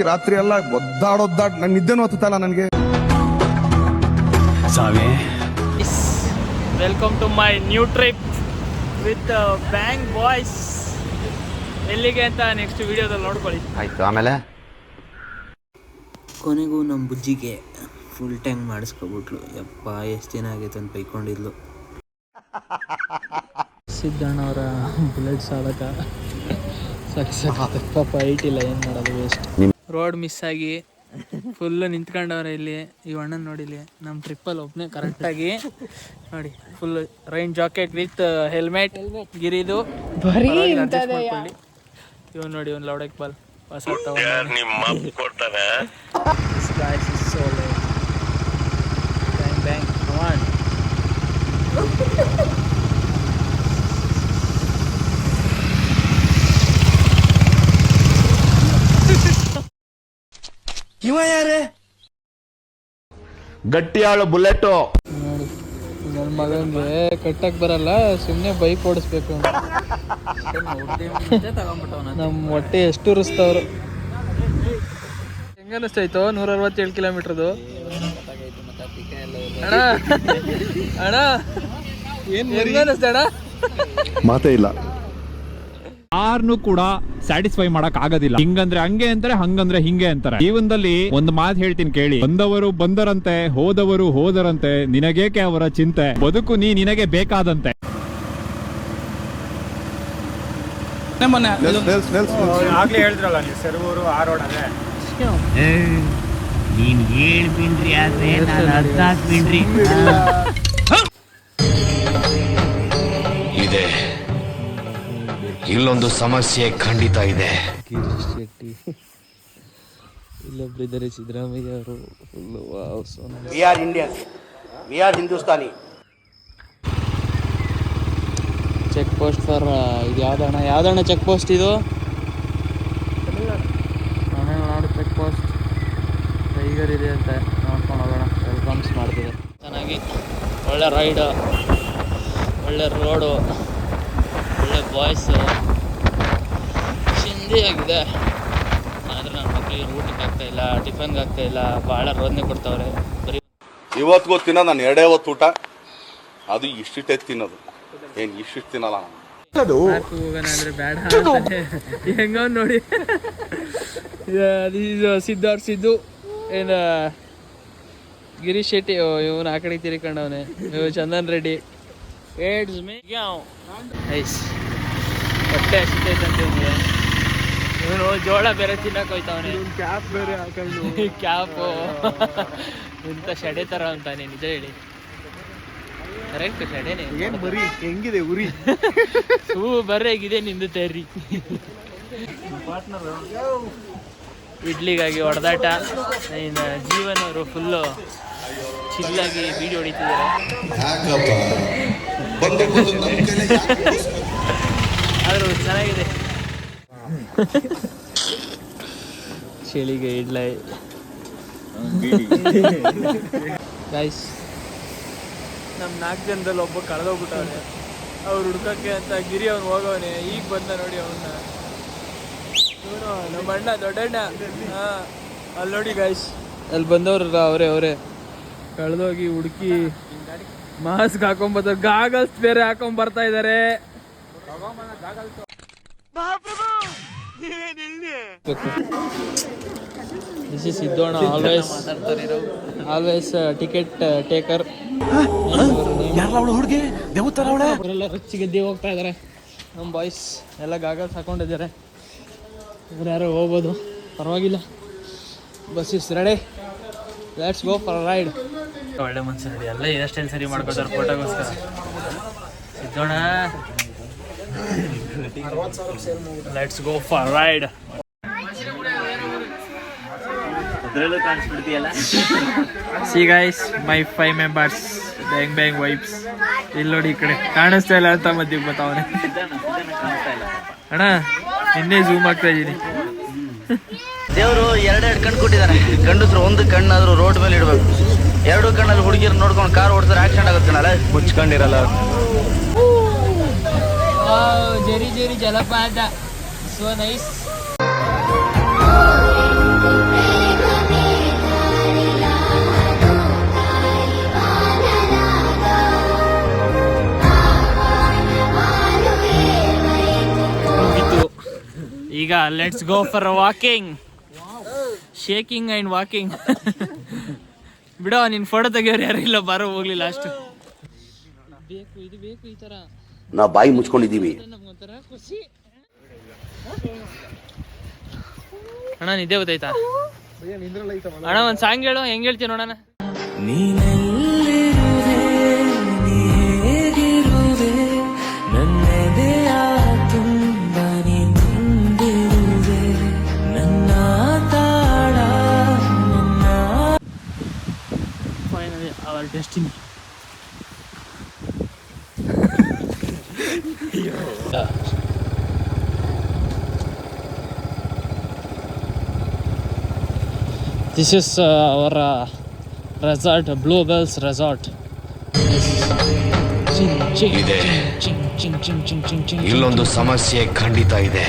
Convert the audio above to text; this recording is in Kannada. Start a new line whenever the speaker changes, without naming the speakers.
ರಾತ್ರಿ ಎಲ್ಲ ಒದ್ದಾಡೊದ್ದಾಡ್ ನನ್ ನಿದ್ದೆನೂ ಹತ್ತಲ್ಲ ನನಗೆ.
Welcome to my new trip with bang boys. ಎಲ್ಲಿಗೆ ಅಂತ ನೆಕ್ಸ್ಟ್ ವಿಡಿಯೋದಲ್ಲಿ ನೋಡ್ಕೊಳ್ಳಿ.
ಆಯ್ತು. ಆಮೇಲೆ
ಕೊನೆಗೂ ನಮ್ಮ ಬುಜ್ಜಿಗೆ ಫುಲ್ ಟ್ಯಾಂಕ್ ಮಾಡಿಸ್ಕೊಬಿಟ್ಲು. ಯಪ್ಪ ಎಷ್ಟು ದಿನ ಆಗೈತೆ ಅಂತ ಬೈಕೊಂಡಿದ್ಲು.
ಸಿದ್ದಣ್ಣವರ ಬುಲೆಟ್ ಸಾಲಕ ಪಾಪ ಐಟಿಲ್ಲ, ಏನು ಮಾಡೋದು, ವೇಸ್ಟ್. ರೋಡ್ ಮಿಸ್ ಆಗಿ ಫುಲ್ಲು ನಿಂತ್ಕೊಂಡವ್ರೆ ಇಲ್ಲಿ. ಈ ಅಣ್ಣನ ನೋಡಿಲಿ, ನಮ್ಮ ಟ್ರಿಪ್ಪಲ್ಲಿ ಒಬ್ಬನೇ ಕರೆಕ್ಟಾಗಿ ನೋಡಿ, full rain jacket with helmet ಗಿರಿದು ಮಾಡ್ಕೊಳ್ಳಿ. ಇವನು ನೋಡಿ, ಒಂದು ಲೌಡಕ್ ಬಾಲ್ ಹೊಸ ಬ್ಯಾಂಗ್ ಕಮಾಂಡ್.
ಇವ ಯಾರೇ ಗಟ್ಟಿಯಾಳು ಬುಲೆಟು.
ನೋಡಿ, ನನ್ನ ಮಗನಿಗೆ ಕಟ್ಟಕ್ ಬರಲ್ಲ, ಸುಮ್ಮನೆ ಬೈಕ್ ಓಡಿಸ್ಬೇಕು. ನಮ್ಮ ಹೊಟ್ಟೆ ಎಷ್ಟು ಉರಿಸ್ತವ್ರು. ಹೆಂಗನಿಸ್ತಾಯ್ತು 167 ಕಿಲೋಮೀಟರ್ದು? ಅಣ್ಣ ಅಣ್ಣ ಏನು ಹೆಂಗನಿಸ್ತ ಅಣ್ಣ?
ಮಾತೇ ಇಲ್ಲ.
ಯಾರನ್ನು ಕೂಡ ಸ್ಯಾಟಿಸ್ಫೈ ಮಾಡಕ್ ಆಗೋದಿಲ್ಲ. ಹಿಂಗಂದ್ರೆ ಹಂಗೆ ಅಂತಾರೆ, ಹಂಗಂದ್ರೆ ಹಿಂಗೆ ಅಂತಾರೆ. ಜೀವನದಲ್ಲಿ ಒಂದು ಮಾತು ಹೇಳ್ತೀನಿ ಕೇಳಿ, ಬಂದವರು ಬಂದರಂತೆ, ಹೋದವರು ಹೋದರಂತೆ, ನಿನಗೇಕೆ ಅವರ ಚಿಂತೆ, ಬದುಕು ನಿನಗೆ ಬೇಕಾದಂತೆ.
ಆಗ್ಲೇ ಹೇಳಿದ್ರಲ್ಲ ನೀವು, ಸೆರವೂರು ಆ ರೋಡ್ ಅದೇ.
ನೀನ್ 7 ಬಿನ್ರಿ ಆದ್ರೆ ನಾನು 14 ಬಿನ್ರಿ
ಇದೆ. ಇಲ್ಲೊಂದು ಸಮಸ್ಯೆ ಖಂಡಿತ ಇದೆ.
ಗಿರೀಶ್ ಶೆಟ್ಟಿ ಇಲ್ಲೊಬ್ಬರಿದ್ದಾರೆ, ಸಿದ್ದರಾಮಯ್ಯ ಅವರು.
We are Indian, we are Hindustani.
Check post for ಇದು ಯಾವ್ದಣ್ಣ ಚೆಕ್ ಪೋಸ್ಟ್ ಇದು? Tamil Nadu check post. ಟೈಗರ್ ಇದೆ ಅಂತ ನೋಡ್ಕೊಂಡು ಹೋಗೋಣ. ವೆಲ್ಕಮ್ಸ್ ಮಾಡ್ತಿದೆ ಚೆನ್ನಾಗಿ. ಒಳ್ಳೆ ರೈಡು, ಒಳ್ಳೆ ರೋಡು, ಒಳ್ಳೆ ಬಾಯ್ಸು, ಚಿಂದಿಯಾಗಿದೆ. ಆದರೆ ನನ್ನ ಮಕ್ಕಳಿಗೆ ಊಟಕ್ಕೆ ಆಗ್ತಾಯಿಲ್ಲ, ಟಿಫನ್ಗೆ ಆಗ್ತಾಯಿಲ್ಲ, ಭಾಳ ರೋದನೆ ಕೊಡ್ತಾವ್ರೆ. ಬರೀ
ಇವತ್ತು ಗೊತ್ತಿನ ನಾನು 2 ಹೊತ್ತು ಊಟ, ಅದು ಇಷ್ಟಿಟ್ಟೆ ತಿನ್ನೋದು, ಏನು ಇಷ್ಟಿಟ್ಟು ತಿನ್ನಲ್ಲ ನಾನು.
ಹೋಗೋಣ ಅಂದರೆ ಬೇಡ ಹೆಂಗ ನೋಡಿ. ಇದು ಸಿದ್ದು ಏನು ಗಿರೀಶ್ ಶೆಟ್ಟಿ, ಇವನು ಆ ಕಡೆ ತಿರ್ಕೊಂಡವನೆ. ಚಂದನ್ ರೆಡ್ಡಿ ಹೊಟ್ಟೆ ಹಸಿತೈತಂತೆ ಇವನಿಗೆ. ಇವನು ಜೋಳ ಬೇರೆ ತಿನ್ನಕ್ಕೆ ಹೋಯ್ತವನೆ. ಕ್ಯಾಪ್ ಬೇರೆ ಹಾಕೊಂಡು, ಕ್ಯಾಪು ಇಂಥ ಶಡೆ ಥರ ಅಂತಾನೆ. ನಿಜ ಹೇಳಿ, ಕರೆಕ್ಟ್ ಶಡೆನೆ.
ಏನು ಬರೀ ಹೆಂಗಿದೆ ಉರಿ
ಬರ್ರೆಗಿದೆ ನಿಂದು ತರ್ರಿ. ಇಡ್ಲಿಗಾಗಿ ಹೊಡೆದಾಟ. ಇನ್ನು ಜೀವನವರು ಫುಲ್ಲು ಚಿಲ್ಲಾಗಿ ವಿಡಿಯೋ ಹೊಡಿತಿದ್ದಾರೆ. ಆದರೂ ಚೆನ್ನಾಗಿದೆ. ಚಳಿಗೆ ಇಡ್ಲಿ ಗೈಸ್. ನಮ್ಮ 4 ಜನದಲ್ಲಿ ಒಬ್ಬ ಕಳೆದೋಗ್ಬಿಟ್ಟವನೆ. ಅವ್ರು ಹುಡ್ಕಕ್ಕೆ ಅಂತ ಗಿರಿ ಅವ್ನು ಹೋಗವನೆ. ಈಗ ಬಂದ ನೋಡಿ ಅವನ್ನ. ಇವನು ನಮ್ಮ ಅಣ್ಣ, ದೊಡ್ಡಣ್ಣ. ಹಾಂ, ಅಲ್ಲಿ ನೋಡಿ ಗೈಸ್, ಅಲ್ಲಿ ಬಂದವ್ರಲ್ಲ ಅವರೇ ಕಳೆದೋಗಿ ಹುಡುಕಿ ಮಾಸ್ಕ್ ಹಾಕೊಂಬರ್ತಾರೆ. ಗಾಗಲ್ಸ್ ಬೇರೆ ಹಾಕೊಂಬರ್ತಾ ಇದ್ದಾರೆ. ದಿಸ್ ಇಸ್ ಸಿದ್ದೋಣ, ಆಲ್ವೇಸ್ ಟಿಕೆಟ್ ಟೇಕರ್. ಅವರೆಲ್ಲ ರಚ್ಚಿಗೆದ್ದಿ ಹೋಗ್ತಾ ಇದ್ದಾರೆ. ನಮ್ಮ ಬಾಯ್ಸ್ ಎಲ್ಲ ಗಾಗಲ್ಸ್ ಹಾಕೊಂಡಿದ್ದಾರೆ. ಇವ್ರು ಯಾರೋ ಹೋಗ್ಬೋದು, ಪರವಾಗಿಲ್ಲ. Bus is ready, let's go for ride. ಒಳ್ಳೆ ಮನ್ಸು ನೋಡಿ, ಎಲ್ಲ ಹೇರ್ ಸರಿ ಮಾಡ್ಕೊತಾರೆ ಫೋಟೋಗೋಸ್ಕರ. ಸಿದ್ದೋಣ, let's go for ride. See guys, my 5 members, bang bang vibes. ಇಲ್ಲಿ ನೋಡಿ, ಈ ಕಡೆ ಕಾಣಿಸ್ತಾ ಇಲ್ಲ ಅಂತ ಮಧ್ಯಕ್ಕೆ ಬರ್ತಾವನೆ. ಅಣ್ಣ ನಿನ್ನೆ ಝೂಮ್ ಆಗ್ತಾ ಇದ್ದೀನಿ.
ದೇವರು 2 ಕಣ್ಣು ಕೊಟ್ಟಿದ್ದಾರೆ. ಗಂಡಸ್ರು ಒಂದು ಕಣ್ಣಾದ್ರೂ ರೋಡ್ ಮೇಲೆ ಇಡಬೇಕು. 2 ಕಣ್ಣಲ್ಲಿ ಹುಡುಗಿರು ನೋಡ್ಕೊಂಡು ಕಾರ್ ಓಡಿಸಿದ್ರೆ ಆಕ್ಸಿಡೆಂಟ್ ಆಗುತ್ತೆ. ನಾಳೆ ಮುಚ್ಕೊಂಡಿರಲ್ಲ.
ಜರಿ ಜರಿ ಜಲಪಾತ, ಸೋ ನೈಸ್. ಈಗ let's go for walking, shaking and walking. ಬಿಡೋ, ನಿನ್ ಫೋಟೋ ತೆಗಿಯೋರು ಯಾರು ಇಲ್ಲ, ಬಾರೋ ಹೋಗ್ಲಿ ಲಾಸ್ಟ್. ಬೇಕು ಇದು ಬೇಕು, ಈ ತರ
ನಾವು ಬಾಯಿ ಮುಚ್ಕೊಂಡಿದೀವಿ.
ನಮ್ಗೊಂಥರ ಖುಷಿ. ಅಣ್ಣ ನಿದ್ದೆ ಗೊತ್ತಾಯ್ತಾ ಅಣ್ಣ? ಒಂದ್ ಸಾಂಗ್ ಹೇಳು, ಹೆಂಗ್ ಹೇಳ್ತೀಯ ನೋಡೋಣ. Finally, our destiny. This is our resort, Bluebells Resort.
ಇದೆ. ಇಲ್ಲೊಂದು ಸಮಸ್ಯೆ ಖಂಡಿತ ಇದೆ.